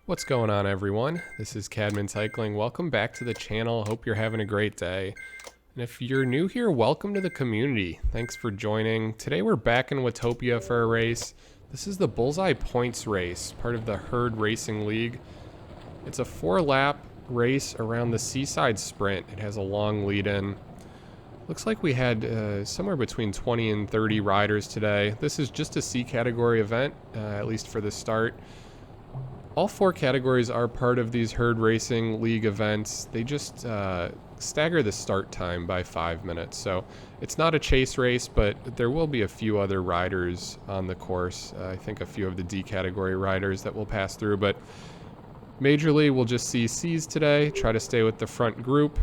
What's going on, everyone? This is Cadman Cycling. Welcome back to the channel. Hope you're having a great day. And if you're new here, welcome to the community. Thanks for joining. Today we're back in Watopia for a race. This is the Bullseye points race, part of the Herd Racing League. It's a 4-lap race around the Seaside Sprint. It has a long lead-in. Looks like we had somewhere between 20 and 30 riders today. This is just a C category event, at least for the start. All 4 categories are part of these Herd Racing League events. They just stagger the start time by 5 minutes. So it's not a chase race, but there will be a few other riders on the course. I think a few of the D category riders that will pass through. But majorly, we'll just see Cs today. Try to stay with the front group.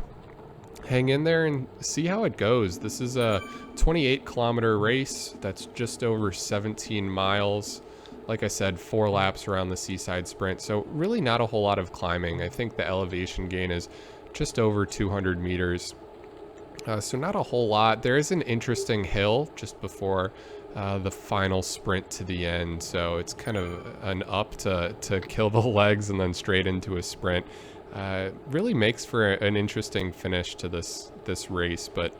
Hang in there and see how it goes. This is a 28-kilometer race that's just over 17 miles. Like I said, 4 laps around the Seaside Sprint, so really not a whole lot of climbing. I think the elevation gain is just over 200 meters, so not a whole lot. There is an interesting hill just before the final sprint to the end, so it's kind of an up to kill the legs and then straight into a sprint. Really makes for an interesting finish to this race, but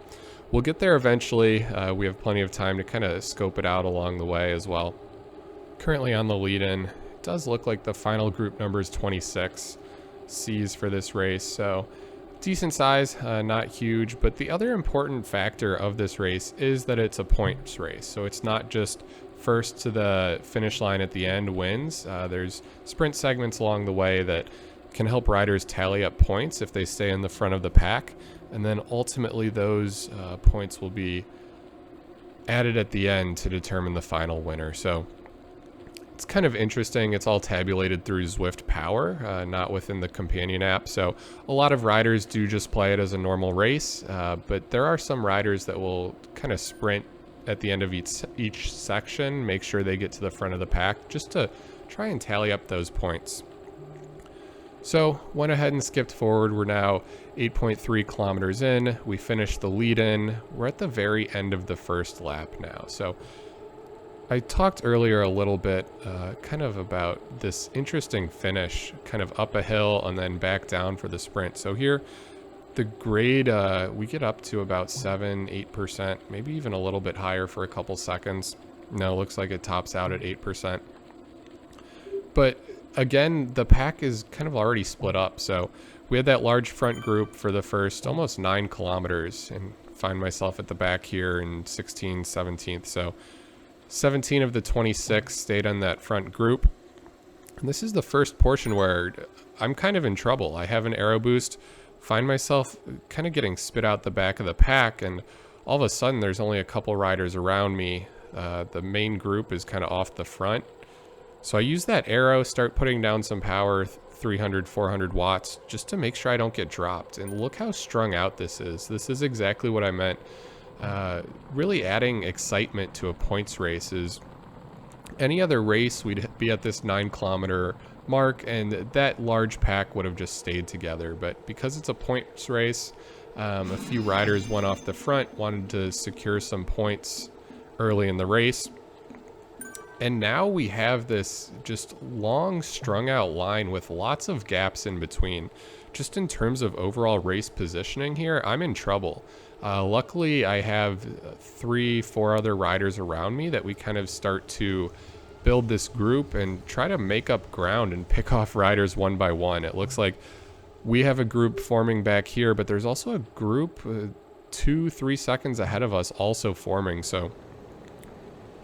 we'll get there eventually. We have plenty of time to kind of scope it out along the way as well. Currently on the lead-in, it does look like the final group number is 26 C's for this race, so decent size, not huge. But the other important factor of this race is that it's a points race, so it's not just first to the finish line at the end wins. There's sprint segments along the way that can help riders tally up points if they stay in the front of the pack, and then ultimately those points will be added at the end to determine the final winner. So it's kind of interesting. It's all tabulated through Zwift Power, not within the companion app. So a lot of riders do just play it as a normal race, but there are some riders that will kind of sprint at the end of each section, make sure they get to the front of the pack just to try and tally up those points. So went ahead and skipped forward. We're now 8.3 kilometers in. We finished the lead-in. We're at the very end of the first lap now. So I talked earlier a little bit kind of about this interesting finish, kind of up a hill and then back down for the sprint. So here, the grade, we get up to about 7-8%, maybe even a little bit higher for a couple seconds. No, looks like it tops out at 8%. But again, the pack is kind of already split up. So we had that large front group for the first almost 9 kilometers and find myself at the back here in 16th, 17th. So 17 of the 26 stayed on that front group. And this is the first portion where I'm kind of in trouble. I have an aero boost, find myself kind of getting spit out the back of the pack, and all of a sudden there's only a couple riders around me. The main group is kind of off the front. So I use that aero, start putting down some power, 300, 400 watts, just to make sure I don't get dropped. And look how strung out this is. This is exactly what I meant. Really adding excitement to a points race. Is any other race, we'd be at this 9-kilometer mark and that large pack would have just stayed together. But because it's a points race, a few riders went off the front, wanted to secure some points early in the race. And now we have this just long strung out line with lots of gaps in between. Just in terms of overall race positioning here, I'm in trouble. Luckily, I have 3-4 other riders around me that we kind of start to build this group and try to make up ground and pick off riders one by one. It looks like we have a group forming back here, but there's also a group 2-3 seconds ahead of us also forming. So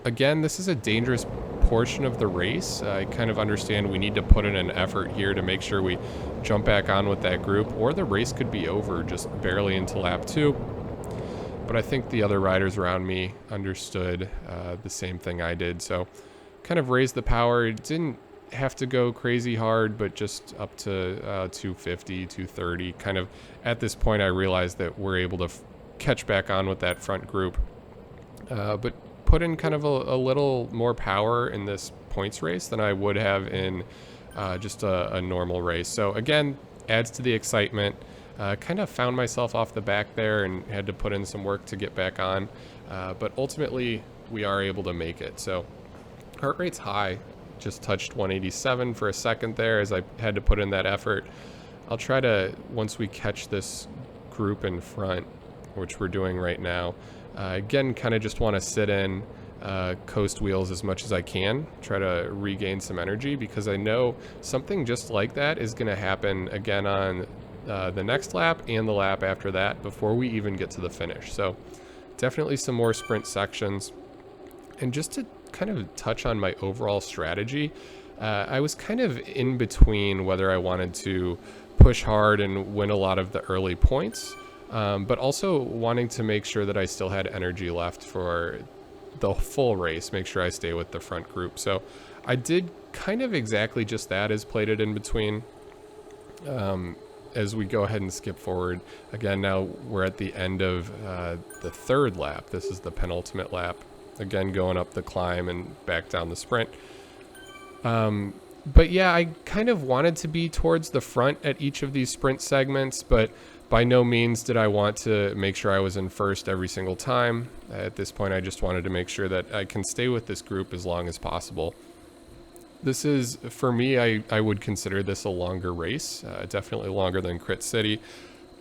again, this is a dangerous portion of the race. I kind of understand we need to put in an effort here to make sure we jump back on with that group, or the race could be over just barely into lap 2. But I think the other riders around me understood the same thing I did. So kind of raised the power. It didn't have to go crazy hard, but just up to 250, 230. Kind of at this point, I realized that we're able to catch back on with that front group. But put in kind of a little more power in this points race than I would have in just a normal race. So again, adds to the excitement. Kind of found myself off the back there and had to put in some work to get back on. But ultimately, we are able to make it. So heart rate's high. just touched 187 for a second there as I had to put in that effort. I'll try to, once we catch this group in front, which we're doing right now, again, kind of just want to sit in, coast wheels as much as I can, try to regain some energy, because I know something just like that is going to happen again on the next lap and the lap after that before we even get to the finish. So definitely some more sprint sections. And just to kind of touch on my overall strategy, I was kind of in between whether I wanted to push hard and win a lot of the early points, but also wanting to make sure that I still had energy left for the full race, make sure I stay with the front group. So I did kind of exactly just that, as played it in between. As we go ahead and skip forward, again, now we're at the end of the third lap. This is the penultimate lap. Again, going up the climb and back down the sprint. But yeah, I kind of wanted to be towards the front at each of these sprint segments, but by no means did I want to make sure I was in first every single time. At this point, I just wanted to make sure that I can stay with this group as long as possible. This is, for me, I would consider this a longer race, definitely longer than Crit City.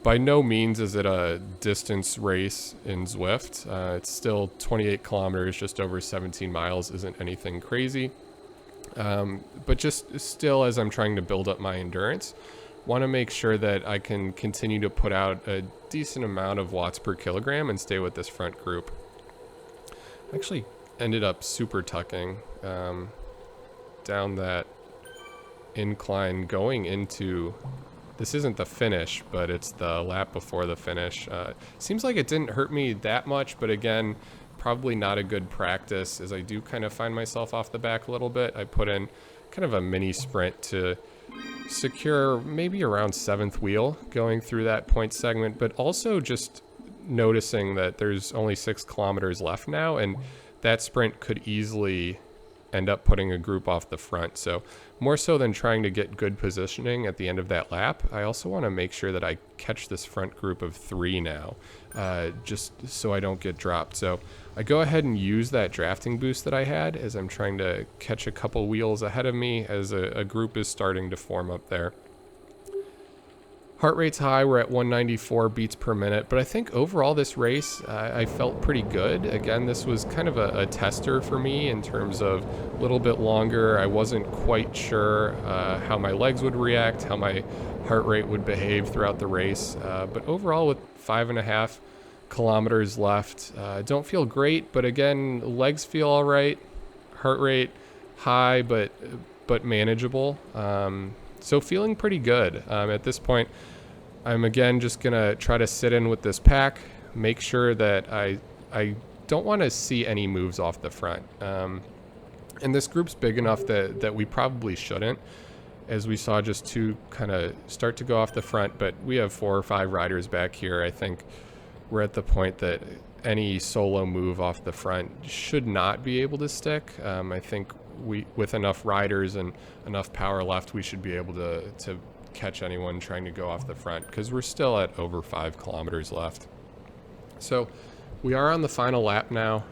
By no means is it a distance race in Zwift. It's still 28 kilometers, just over 17 miles, isn't anything crazy. But just still, as I'm trying to build up my endurance, want to make sure that I can continue to put out a decent amount of watts per kilogram and stay with this front group. I actually ended up super tucking down that incline going into, this isn't the finish, but it's the lap before the finish. Seems like it didn't hurt me that much, but again, probably not a good practice, as I do kind of find myself off the back a little bit. I put in kind of a mini sprint to secure maybe around 7th wheel going through that point segment, but also just noticing that there's only 6 kilometers left now, and that sprint could easily end up putting a group off the front. So more so than trying to get good positioning at the end of that lap, I also want to make sure that I catch this front group of 3 now, just so I don't get dropped. So I go ahead and use that drafting boost that I had as I'm trying to catch a couple wheels ahead of me as a group is starting to form up there. Heart rate's high, we're at 194 beats per minute, but I think overall this race, I felt pretty good. Again, this was kind of a tester for me in terms of a little bit longer. I wasn't quite sure how my legs would react, how my heart rate would behave throughout the race. But overall, with 5.5 kilometers left, don't feel great, but again, legs feel all right. Heart rate high, but manageable. So feeling pretty good. At this point, I'm again just gonna try to sit in with this pack, make sure that I don't want to see any moves off the front. And this group's big enough that we probably shouldn't, as we saw just 2 kind of start to go off the front, but we have 4 or 5 riders back here. I think we're at the point that any solo move off the front should not be able to stick. I think with enough riders and enough power left, we should be able to catch anyone trying to go off the front, because we're still at over 5 kilometers left. So we are on the final lap now.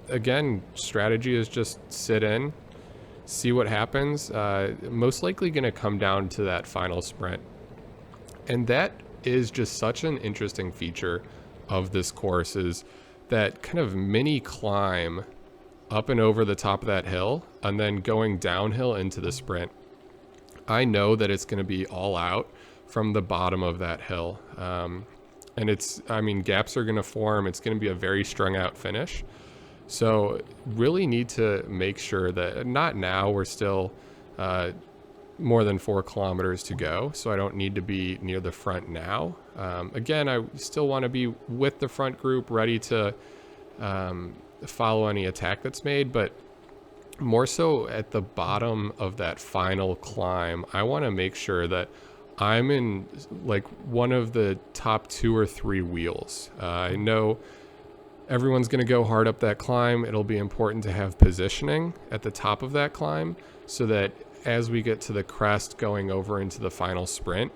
Again, strategy is just sit in, see what happens. Most likely going to come down to that final sprint. And that is just such an interesting feature of this course, is that kind of mini climb up and over the top of that hill and then going downhill into the sprint. I know that it's going to be all out from the bottom of that hill. And gaps are going to form. It's going to be a very strung out finish. So really need to make sure that, not now, we're still more than 4 kilometers to go, so I don't need to be near the front now. Again, I still want to be with the front group, ready to follow any attack that's made, but more so at the bottom of that final climb, I want to make sure that I'm in like one of the top 2 or 3 wheels. I know everyone's going to go hard up that climb. It'll be important to have positioning at the top of that climb, so that as we get to the crest going over into the final sprint,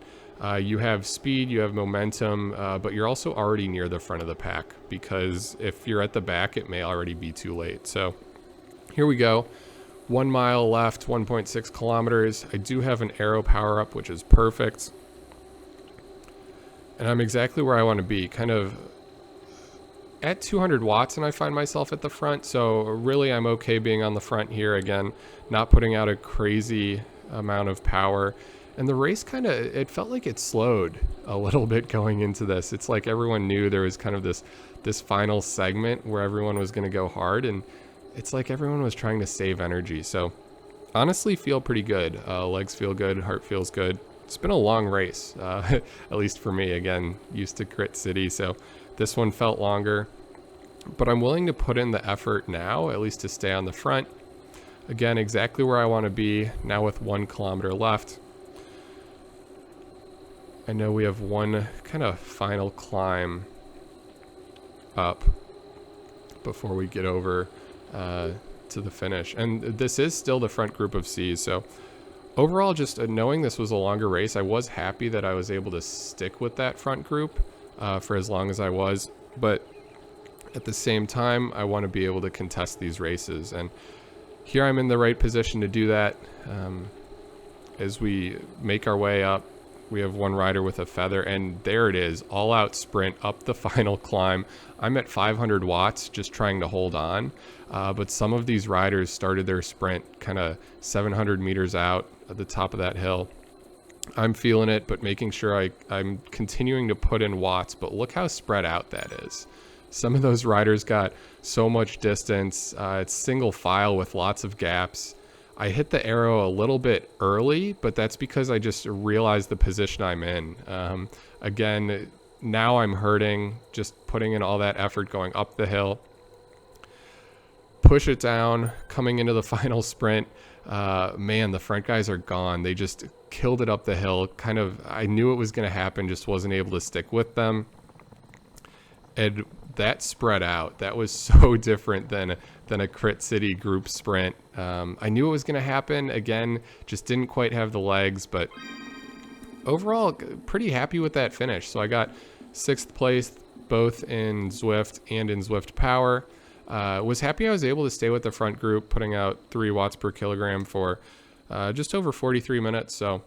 you have speed, you have momentum, but you're also already near the front of the pack, because if you're at the back, it may already be too late. So here we go. 1 mile left, 1.6 kilometers. I do have an aero power up, which is perfect. And I'm exactly where I want to be, kind of at 200 watts, and I find myself at the front. So really I'm okay being on the front here. Again, not putting out a crazy amount of power. And the race it felt like it slowed a little bit going into this. It's like everyone knew there was kind of this final segment where everyone was going to go hard, and it's like everyone was trying to save energy. So honestly feel pretty good. Legs feel good, heart feels good. It's been a long race, at least for me. Again, used to Crit City, so this one felt longer. But I'm willing to put in the effort now, at least to stay on the front. Again, exactly where I want to be, now with 1 kilometer left. I know we have one kind of final climb up before we get over to the finish. And this is still the front group of C's. So overall, just knowing this was a longer race, I was happy that I was able to stick with that front group for as long as I was. But at the same time, I want to be able to contest these races. And here I'm in the right position to do that. As we make our way up, we have one rider with a feather, and there it is, all out sprint up the final climb. I'm at 500 watts just trying to hold on, but some of these riders started their sprint kind of 700 meters out at the top of that hill. I'm feeling it, but making sure I'm continuing to put in watts, but look how spread out that is. Some of those riders got so much distance. It's single file with lots of gaps. I hit the arrow a little bit early, but that's because I just realized the position I'm in. Again, now I'm hurting, just putting in all that effort going up the hill. Push it down, coming into the final sprint. Man, the front guys are gone. They just killed it up the hill. I knew it was going to happen, just wasn't able to stick with them. And that spread out. That was so different than a Crit City group sprint. I knew it was going to happen. Again, just didn't quite have the legs, but overall, pretty happy with that finish. So I got 6th place, both in Zwift and in Zwift Power. Was happy I was able to stay with the front group, putting out 3 watts per kilogram for just over 43 minutes. So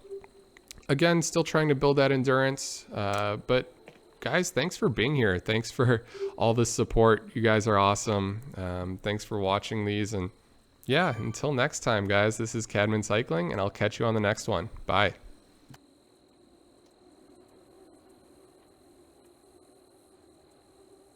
again, still trying to build that endurance, but guys, thanks for being here. Thanks for all the support. You guys are awesome. Thanks for watching these. And yeah, until next time, guys, this is Cadman Cycling, and I'll catch you on the next one. Bye.